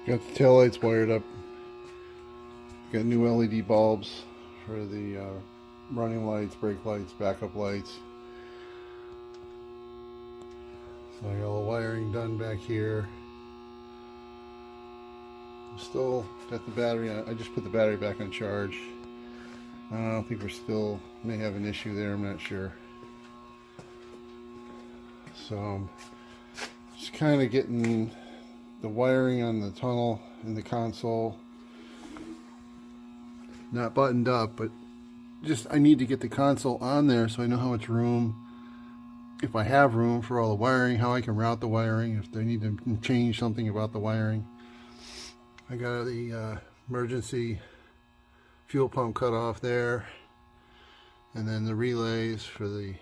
Got the taillights wired up. Got new LED bulbs for the running lights, brake lights, backup lights. So I got all the wiring done back here. Still got the battery on. I just put the battery back on charge. I don't think may have an issue there, I'm not sure. So I'm just kind of getting the wiring on the tunnel and the console not buttoned up, but just I need to get the console on there so I know how much room, if I have room for all the wiring, how I can route the wiring, if they need to change something about the wiring. I got the emergency fuel pump cut off there, and then the relays for the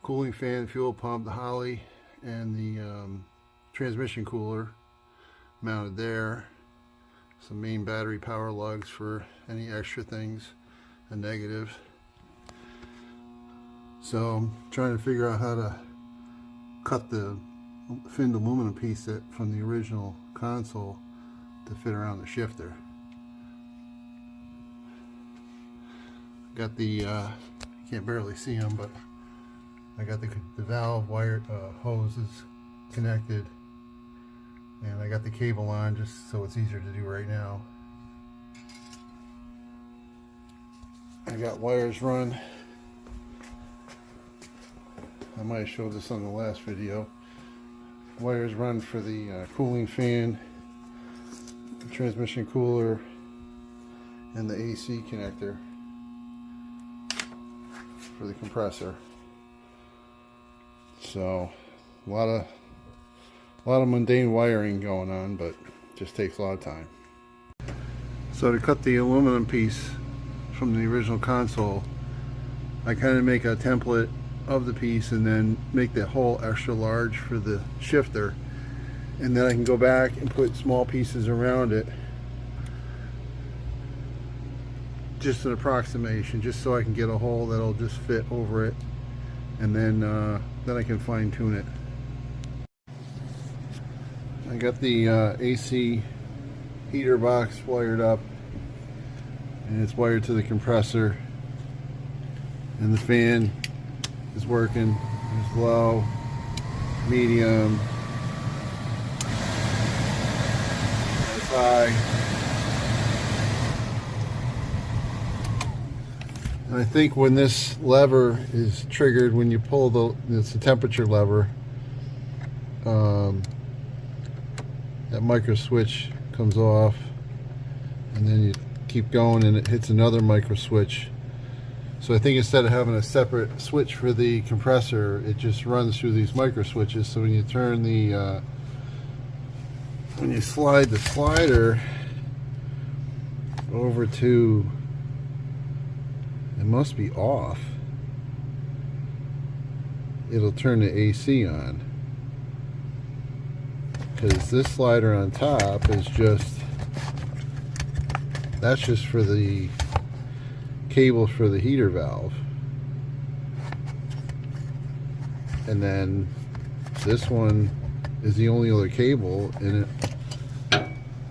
cooling fan, fuel pump, the Holly, and the transmission cooler mounted there. Some main battery power lugs for any extra things, a negative. So I'm trying to figure out how to cut the finned aluminum piece from the original console to fit around the shifter. Got the you can't barely see them, but I got the valve wire hoses connected, and I got the cable on just so it's easier to do right now. I got wires run. I might have showed this on the last video. Wires run for the cooling fan, the transmission cooler, and the AC connector for the compressor. So a lot of mundane wiring going on, but just takes a lot of time. So to cut the aluminum piece from the original console, I kind of make a template of the piece and then make the hole extra large for the shifter, and then I can go back and put small pieces around it, just an approximation, just so I can get a hole that'll just fit over it, and then I can fine tune it. I got the AC heater box wired up, and it's wired to the compressor, and the fan is working. It's low, medium, it's high. And I think when this lever is triggered, when you pull it's the temperature lever, that micro switch comes off, and then you keep going and it hits another micro switch. So I think instead of having a separate switch for the compressor, it just runs through these micro switches. So when you turn when you slide the slider over to, it must be off, it'll turn the AC on. Because this slider on top is that's just for the cable for the heater valve, and then this one is the only other cable, and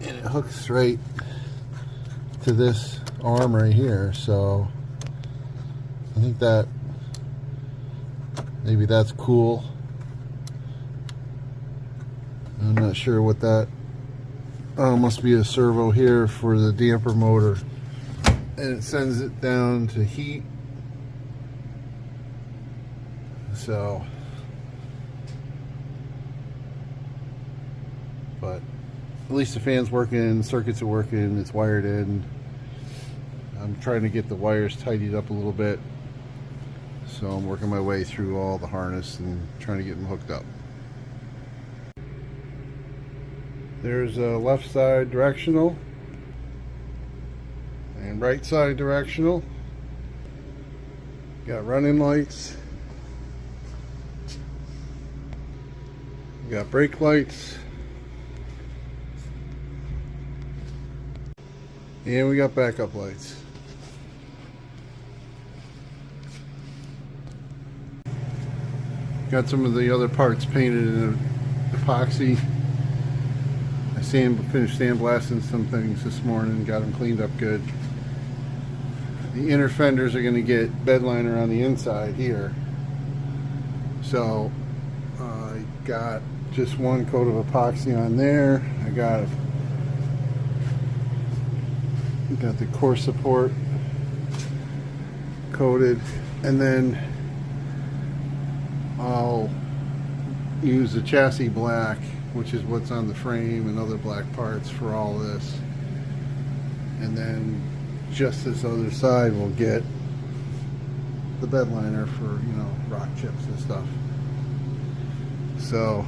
it hooks right to this arm right here. So I think that maybe that's cool. I'm not sure what that must be a servo here for the damper motor, and it sends it down to heat. So, but at least the fan's working, the circuits are working, it's wired in. I'm trying to get the wires tidied up a little bit, so I'm working my way through all the harness and trying to get them hooked up. There's a left side directional and right side directional. Got running lights. Got brake lights. And we got backup lights. Got some of the other parts painted in epoxy. I finished sandblasting some things this morning, got them cleaned up good. The inner fenders are going to get bed liner on the inside here. So I got just one coat of epoxy on there. I got the core support coated, and then I'll use the chassis black, which is what's on the frame, and other black parts for all this. And then just this other side will get the bed liner for, you know, rock chips and stuff. So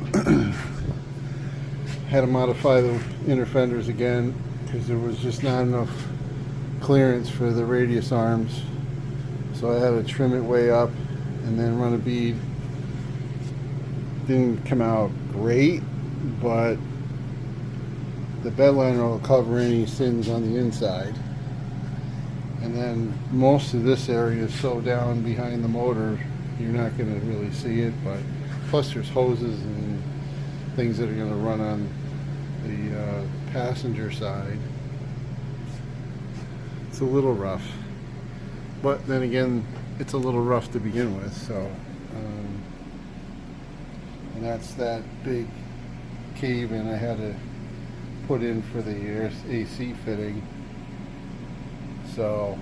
had to modify the inner fenders again because there was just not enough clearance for the radius arms. So I had to trim it way up and then run a bead. Didn't come out great, but the bed liner will cover any sins on the inside. And then most of this area is so down behind the motor, you're not going to really see it. But plus there's hoses and things that are going to run on the passenger side. It's a little rough. But then again, it's a little rough to begin with. So, and that's that big cave in I had to put in for the AC fitting. So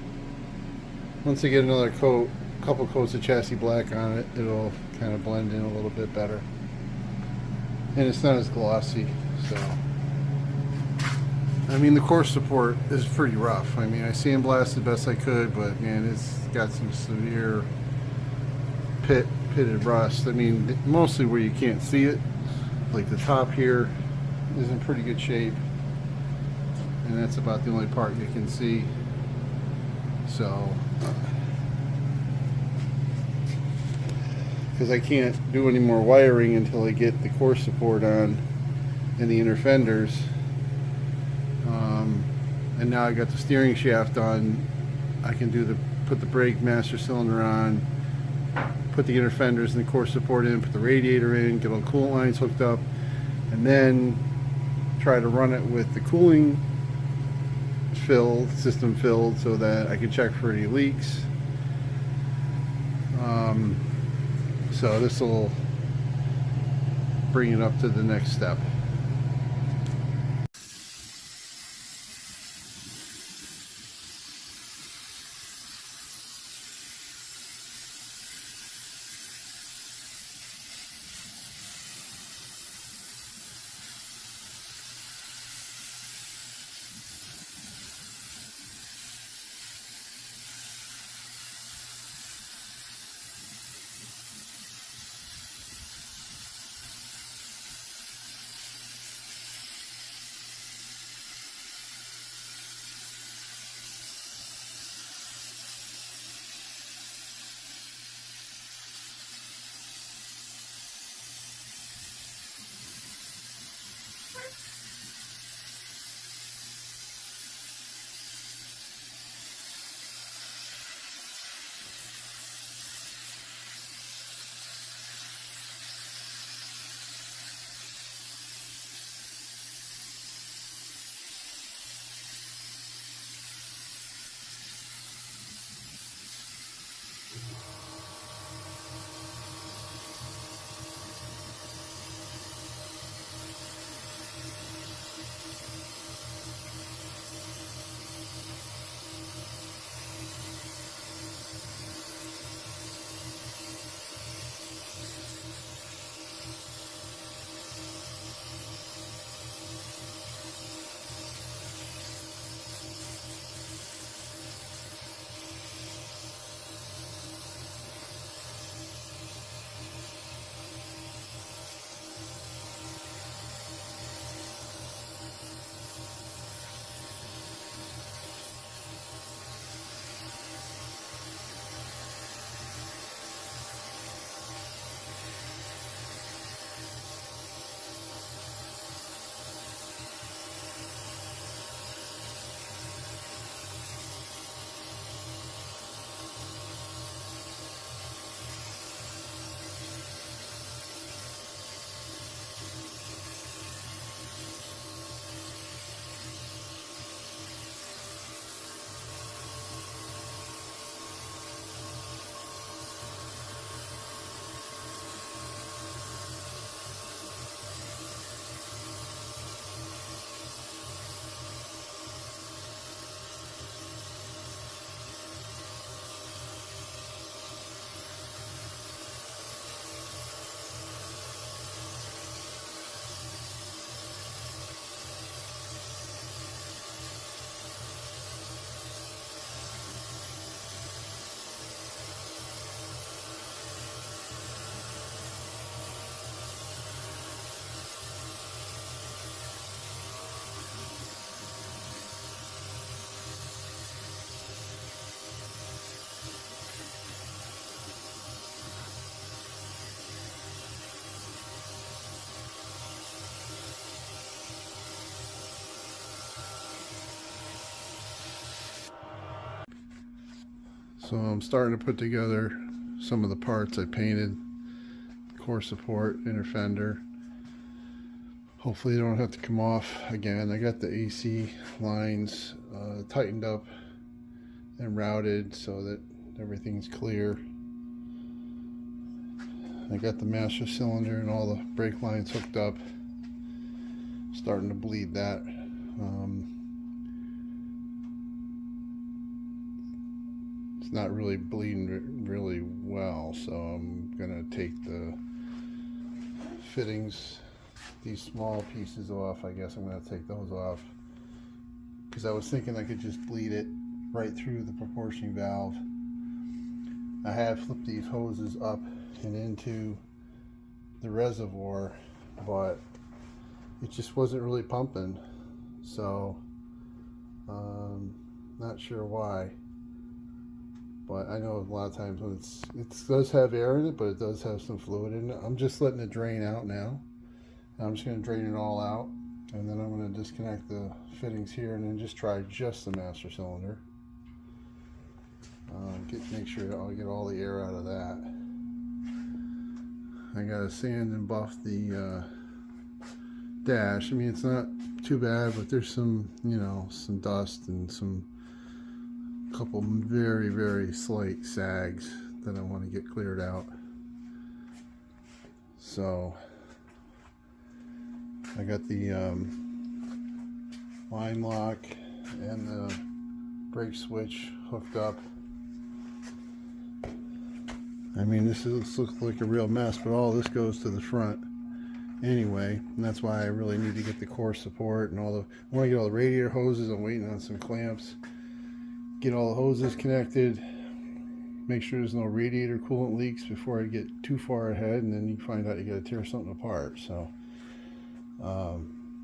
once I get another coat, a couple coats of chassis black on it, it'll kind of blend in a little bit better. And it's not as glossy. So I mean, the core support is pretty rough. I mean, I sandblasted the best I could, but man, it's got some severe pitted rust. I mean, mostly where you can't see it, like the top here is in pretty good shape, and that's about the only part you can see. So because I can't do any more wiring until I get the core support on and the inner fenders. And now I got the steering shaft on, I can put the brake master cylinder on, put the inner fenders and the core support in, put the radiator in, get all the coolant lines hooked up, and then try to run it with the cooling system filled so that I can check for any leaks. So this will bring it up to the next step. So I'm starting to put together some of the parts I painted. Core support, inner fender. Hopefully they don't have to come off again. I got the AC lines tightened up and routed so that everything's clear. I got the master cylinder and all the brake lines hooked up. Starting to bleed that. It's not really bleeding really well, so I'm gonna take the fittings, these small pieces off. I guess I'm gonna take those off because I was thinking I could just bleed it right through the proportioning valve. I had flipped these hoses up and into the reservoir, but it just wasn't really pumping, so not sure why. But I know a lot of times when it does have air in it, but it does have some fluid in it. I'm just letting it drain out now. I'm just going to drain it all out, and then I'm going to disconnect the fittings here and then just try just the master cylinder. Make sure that I get all the air out of that. I got to sand and buff the dash. I mean, it's not too bad, but there's some, you know, some dust and a couple very, very slight sags that I want to get cleared out. So I got the line lock and the brake switch hooked up. I mean, this looks like a real mess, but all this goes to the front anyway, and that's why I really need to get the core support and all the, I want to get all the radiator hoses. I'm waiting on some clamps. Get all the hoses connected, make sure there's no radiator coolant leaks before I get too far ahead, and then you find out you got to tear something apart. So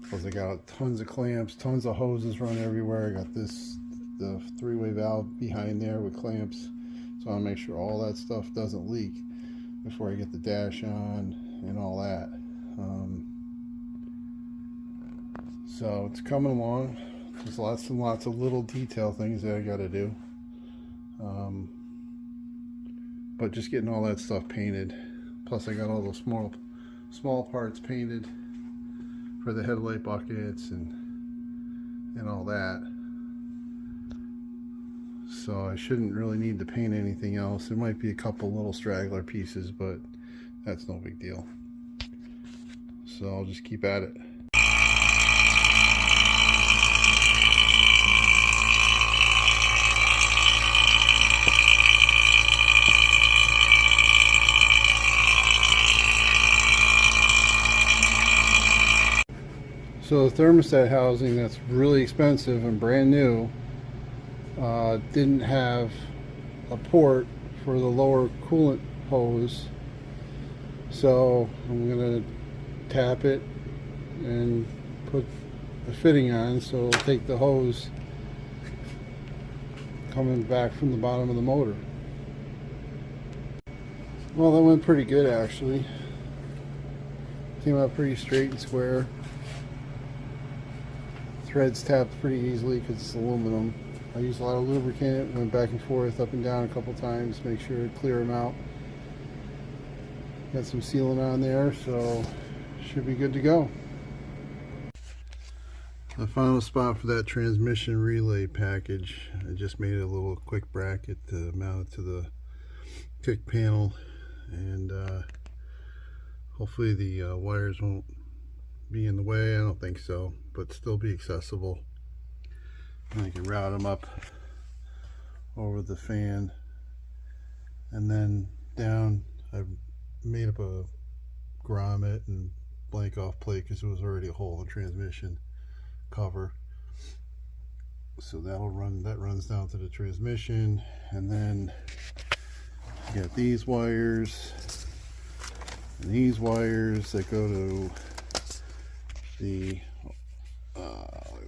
because I got tons of clamps, tons of hoses running everywhere. I got the three-way valve behind there with clamps, so I want to make sure all that stuff doesn't leak before I get the dash on and all that. So it's coming along. There's lots and lots of little detail things that I got to do, but just getting all that stuff painted. Plus I got all those small parts painted for the headlight buckets and all that. So I shouldn't really need to paint anything else. There might be a couple little straggler pieces, but that's no big deal. So I'll just keep at it. So the thermostat housing that's really expensive and brand new didn't have a port for the lower coolant hose. So I'm going to tap it and put the fitting on, so it'll take the hose coming back from the bottom of the motor. Well, that went pretty good actually. Came out pretty straight and square. Threads tapped pretty easily because it's aluminum. I used a lot of lubricant, went back and forth, up and down a couple times, make sure to clear them out. Got some sealant on there, so should be good to go. The final spot for that transmission relay package, I just made a little quick bracket to mount it to the kick panel, and hopefully the wires won't be in the way. I don't think so, but still be accessible. And I can route them up over the fan, and then down I've made up a grommet and blank off plate because there was already a hole in the transmission cover, so that runs down to the transmission. And then you got these wires and these wires that go to the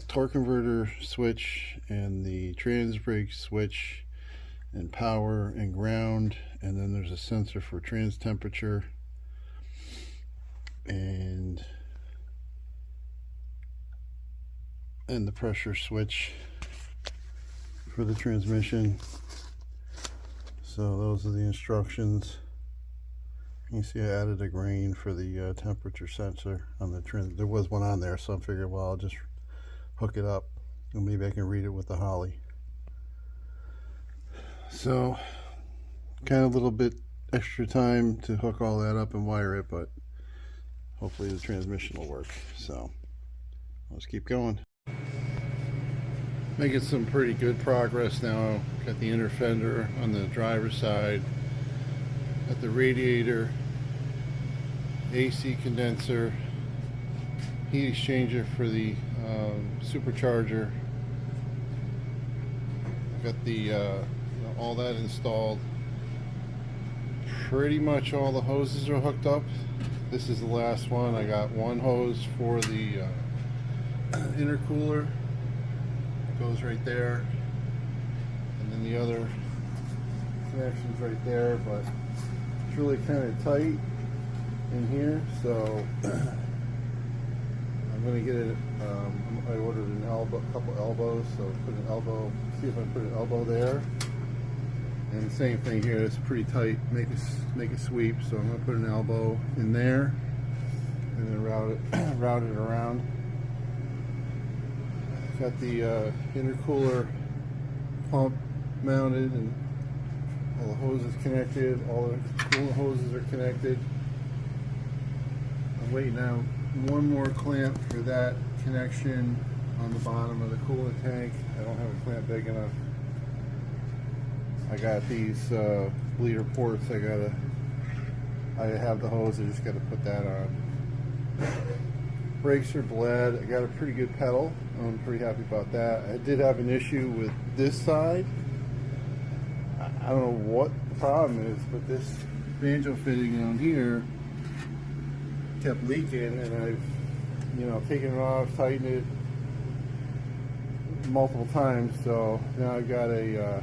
torque converter switch and the trans brake switch and power and ground, and then there's a sensor for trans temperature and the pressure switch for the transmission. So those are the instructions. You see I added a grain for the temperature sensor on the trans. There was one on there, so I figured, well, I'll just hook it up and maybe I can read it with the Holly. So kind of a little bit extra time to hook all that up and wire it, but hopefully the transmission will work. So let's keep going. Making some pretty good progress now. Got the inner fender on the driver's side, got the radiator, AC condenser, heat exchanger for the supercharger. Got the all that installed. Pretty much all the hoses are hooked up. This is the last one. I got one hose for the intercooler. It goes right there, and then the other connection's right there, but it's really kind of tight in here, so I'm going to get it. I ordered an elbow, couple elbows, so put an elbow, see if I put an elbow there. And the same thing here, it's pretty tight, make a sweep, so I'm going to put an elbow in there and then route it around. Got the intercooler pump mounted and all the hoses connected, all the coolant hoses are connected. I'm waiting out one more clamp for that connection on the bottom of the coolant tank. I don't have a clamp big enough. I got these bleeder ports. I have the hose. I just got to put that on. Brakes are bled. I got a pretty good pedal. I'm pretty happy about that. I did have an issue with this side. I don't know what the problem is, but this banjo fitting down here kept leaking, and I've taken it off, tightened it multiple times. So now I've got I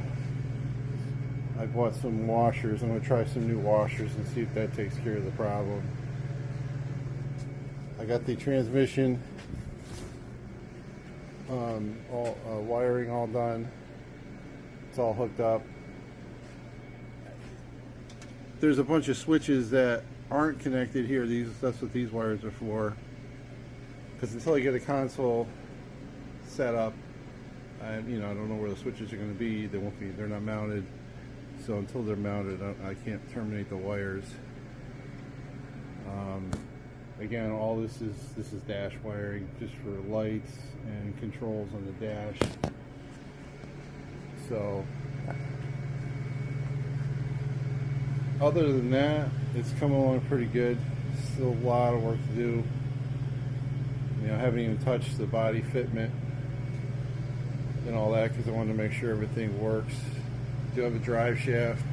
bought some washers. I'm going to try some new washers and see if that takes care of the problem. I got the transmission wiring all done. It's all hooked up. There's a bunch of switches that aren't connected here. That's what these wires are for. Because until I get a console set up, I don't know where the switches are going to be. They're not mounted. So until they're mounted, I can't terminate the wires. Again, all this is dash wiring, just for lights and controls on the dash. So other than that, it's coming along pretty good. Still a lot of work to do. I haven't even touched the body fitment and all that because I wanted to make sure everything works. Do have a drive shaft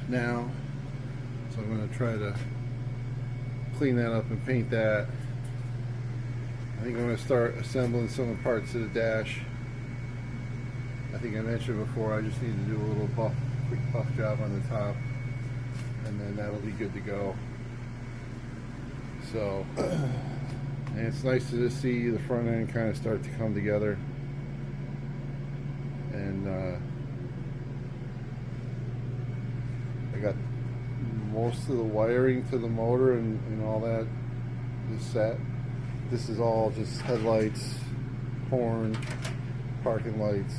now, so I'm going to try to clean that up and paint that. I think I'm going to start assembling some of the parts of the dash. I think I mentioned before, I just need to do a little quick buff job on the top, and then that'll be good to go. So, and it's nice to just see the front end kind of start to come together. And I got most of the wiring to the motor and all that is set. This is all just headlights, horn, parking lights.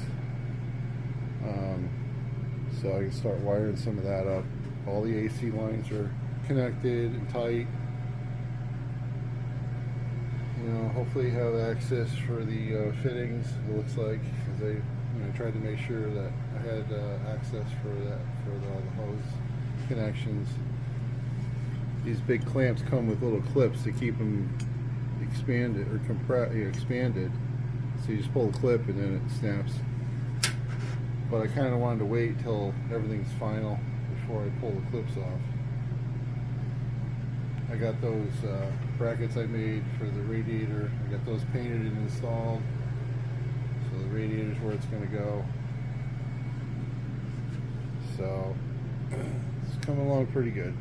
So I can start wiring some of that up. All the AC lines are connected and tight. Hopefully have access for the fittings, it looks like, because I tried to make sure that I had access for all the hose connections. These big clamps come with little clips to keep them expanded or expanded. So you just pull the clip and then it snaps. But I kind of wanted to wait till everything's final before I pull the clips off. I got those brackets I made for the radiator. I got those painted and installed. So the radiator's where it's going to go. So it's coming along pretty good.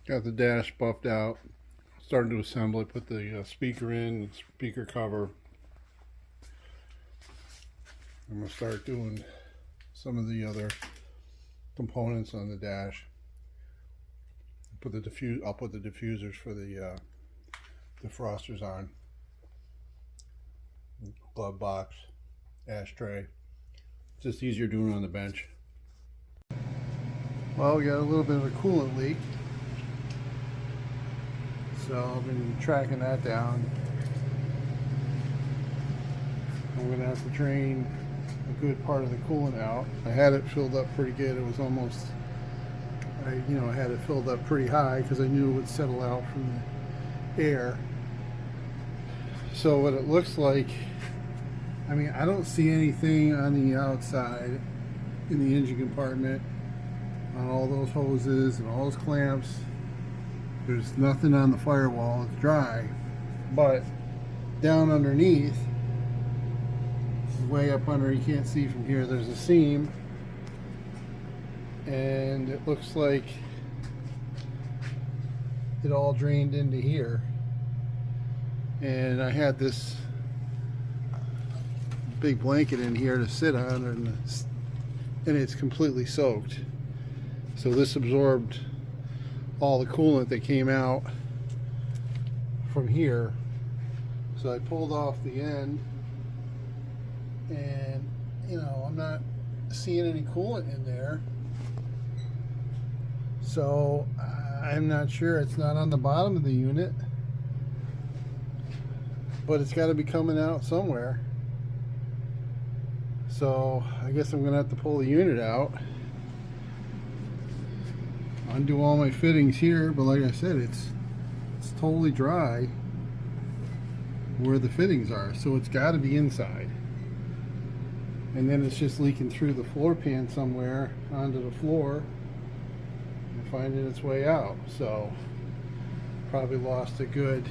Got the dash buffed out. Starting to assemble it. Put the speaker in, speaker cover. I'm going to start doing some of the other components on the dash. I'll put the diffusers for the defrosters on. Glove box, ashtray. It's just easier doing it on the bench. Well, we got a little bit of a coolant leak, so I've been tracking that down. I'm going to have to drain a good part of the coolant out. I had it filled up pretty good. It was almost, I had it filled up pretty high because I knew it would settle out from the air. So what it looks like, I mean, I don't see anything on the outside in the engine compartment, on all those hoses and all those clamps. There's nothing on the firewall. It's dry. But down underneath, way up under, you can't see from here, there's a seam, and it looks like it all drained into here. And I had this big blanket in here to sit on, and it's completely soaked. So this absorbed all the coolant that came out from here. So I pulled off the end, and I'm not seeing any coolant in there. So I'm not sure. It's not on the bottom of the unit, but it's got to be coming out somewhere. So I guess I'm gonna have to pull the unit out, undo all my fittings here, but like I said, it's totally dry where the fittings are, so it's got to be inside. And then it's just leaking through the floor pan somewhere onto the floor and finding its way out. So probably lost a good,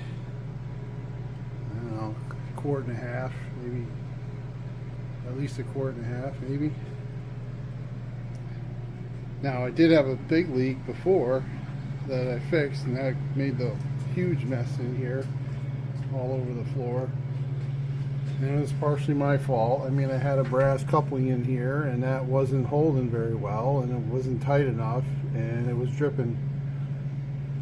I don't know, quart and a half, maybe at least a quart and a half, maybe. Now I did have a big leak before that I fixed, and that made the huge mess in here all over the floor. And it was partially my fault. I mean, I had a brass coupling in here, and that wasn't holding very well, and it wasn't tight enough, and it was dripping.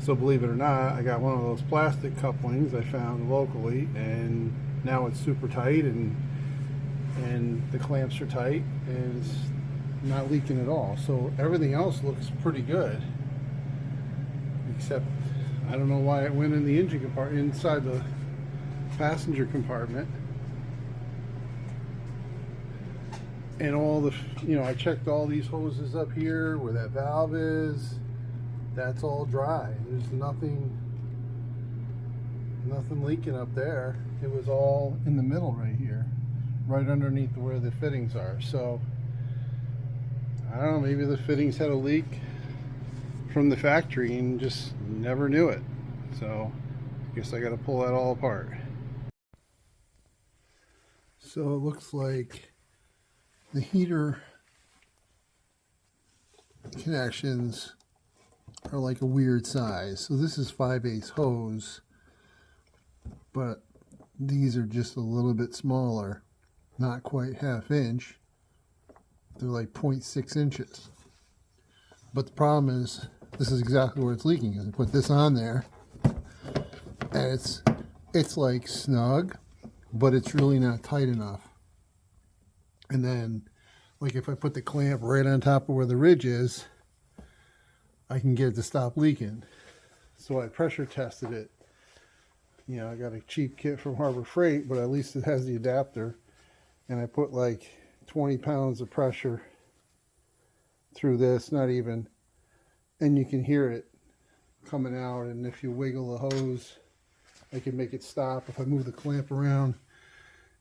So believe it or not, I got one of those plastic couplings I found locally, and now it's super tight, and the clamps are tight, and it's not leaking at all. So everything else looks pretty good, except I don't know why it went in the engine compartment, inside the passenger compartment. And all the, I checked all these hoses up here where that valve is. That's all dry. There's nothing leaking up there. It was all in the middle right here, right underneath where the fittings are. So I don't know, maybe the fittings had a leak from the factory and just never knew it. So I guess I got to pull that all apart. So it looks like the heater connections are like a weird size. So this is 5/8 hose, but these are just a little bit smaller, not quite 1/2 inch. They're like 0.6 inches. But the problem is, this is exactly where it's leaking. Is I put this on there, and it's like snug, but it's really not tight enough. And then, like if I put the clamp right on top of where the ridge is, I can get it to stop leaking. So I pressure tested it. I got a cheap kit from Harbor Freight, but at least it has the adapter. And I put like 20 pounds of pressure through this, not even, and you can hear it coming out. And if you wiggle the hose, I can make it stop. If I move the clamp around,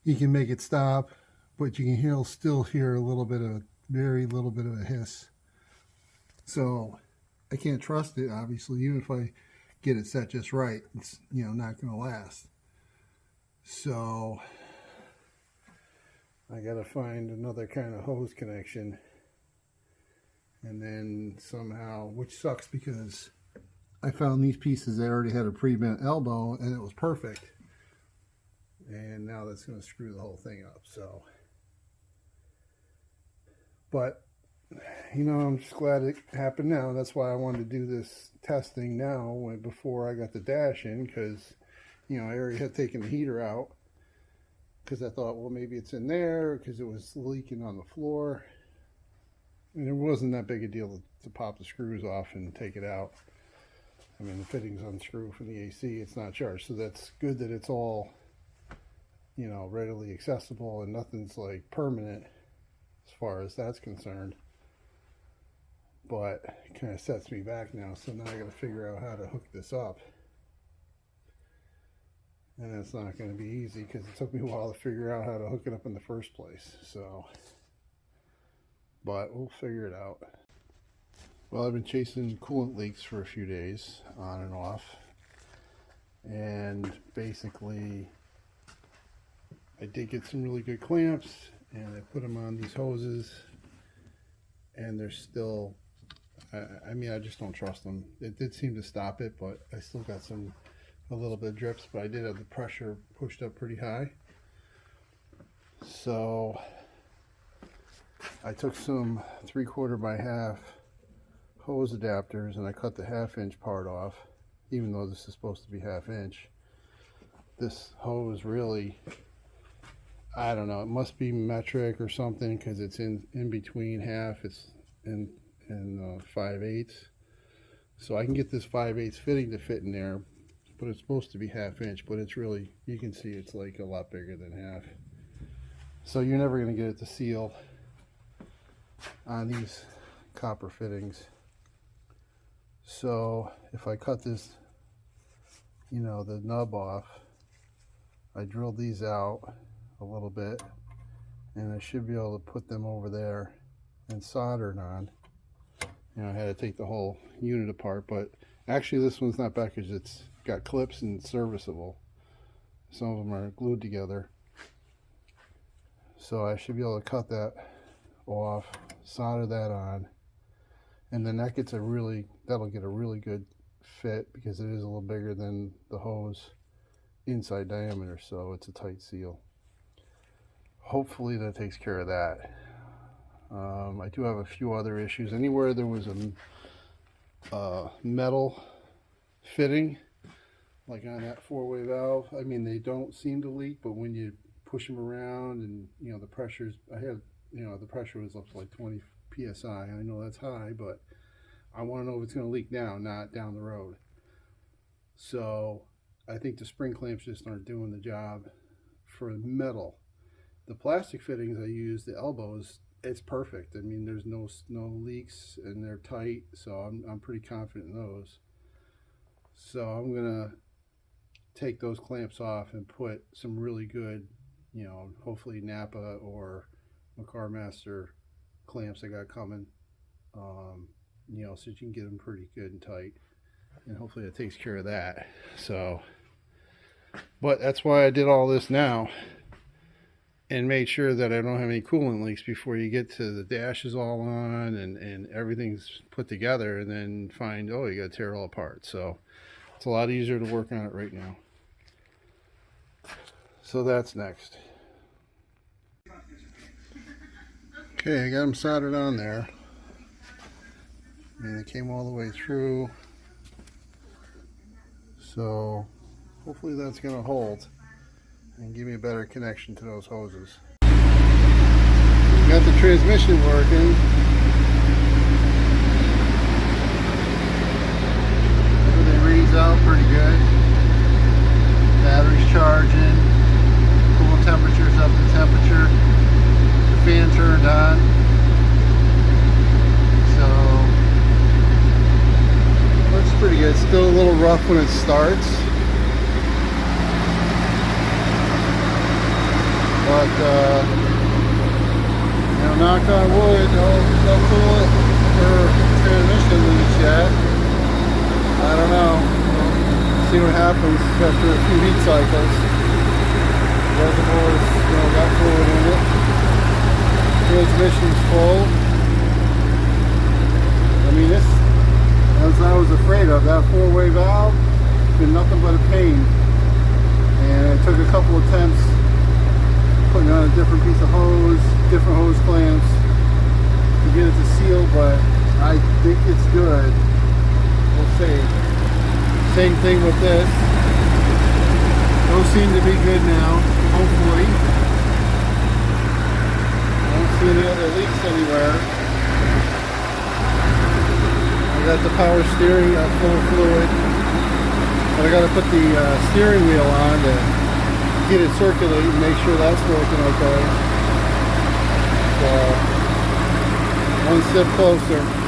you can make it stop, but you can still hear very little bit of a hiss. So I can't trust it, obviously. Even if I get it set just right, it's not going to last. So I got to find another kind of hose connection, and then somehow, which sucks because I found these pieces that already had a pre-bent elbow, and it was perfect. And now that's going to screw the whole thing up. So But you know, I'm just glad it happened now. That's why I wanted to do this testing now before I got the dash in, because you know, I already had taken the heater out because I thought, well, maybe it's in there because it was leaking on the floor. And it wasn't that big a deal to pop the screws off and take it out. I mean, the fittings unscrew from the AC, it's not charged. So that's good that it's all, you know, readily accessible and nothing's like permanent as far as that's concerned. But it kind of sets me back now. So now I got to figure out how to hook this up. And it's not going to be easy because it took me a while to figure out how to hook it up in the first place. So, but we'll figure it out. Well, I've been chasing coolant leaks for a few days, on and off. And basically, I did get some really good clamps, and I put them on these hoses, and they're still, I mean, I just don't trust them. It did seem to stop it, but I still got a little bit of drips, but I did have the pressure pushed up pretty high. So I took some 3/4 by half hose adapters and I cut the 1/2 inch part off, even though this is supposed to be 1/2 inch. This hose really, I don't know, it must be metric or something because it's in between half, it's in 5/8. So I can get this 5/8 fitting to fit in there, but it's supposed to be 1/2 inch, but it's really, you can see it's like a lot bigger than half. So you're never going to get it to seal on these copper fittings. So if I cut this, you know, the nub off, I drilled these out a little bit, and I should be able to put them over there and solder it on. You know, I had to take the whole unit apart, but actually this one's not packaged, it's got clips and serviceable. Some of them are glued together. So I should be able to cut that off, solder that on, and then that gets that'll get a really good fit because it is a little bigger than the hose inside diameter, so it's a tight seal. Hopefully that takes care of that. I do have a few other issues. Anywhere there was a metal fitting, like on that 4-way valve, I mean, they don't seem to leak, but when you push them around and, you know, the pressures, the pressure was up to like 20 psi. I know that's high, but I want to know if it's going to leak now, not down the road. So I think the spring clamps just aren't doing the job for metal. The plastic fittings I use, the elbows, it's perfect. I mean, there's no leaks and they're tight, so I'm pretty confident in those. So I'm gonna take those clamps off and put some really good, you know, hopefully Napa or McCarmaster clamps I got coming, you know, so you can get them pretty good and tight, and hopefully that takes care of that. So, but that's why I did all this now and made sure that I don't have any coolant leaks before you get to the dash is all on and everything's put together, and then find, oh, you got to tear it all apart. So it's a lot easier to work on it right now. So that's next. Okay, I got them soldered on there. And it came all the way through. So hopefully that's going to hold and give me a better connection to those hoses. Got the transmission working. Everything reads out pretty good. Battery's charging. Coolant temperature's up to temperature. The fan turned on. So looks pretty good. Still a little rough when it starts. But, you know, knock on wood, no coolant or transmission leaks yet. I don't know. We'll see what happens after a few heat cycles. The reservoir's, you know, got fluid in it. Transmission's full. I mean, this, as I was afraid of, that 4-way valve, has been nothing but a pain. And it took a couple attempts putting on a different piece of hose, different hose clamps, get it to seal, but I think it's good. We'll see. Same thing with this. Those seem to be good now, hopefully. I don't see any other leaks anywhere. I got the power steering full of fluid. But I got to put the steering wheel on to get it circulating and make sure that's working okay. So, one step closer.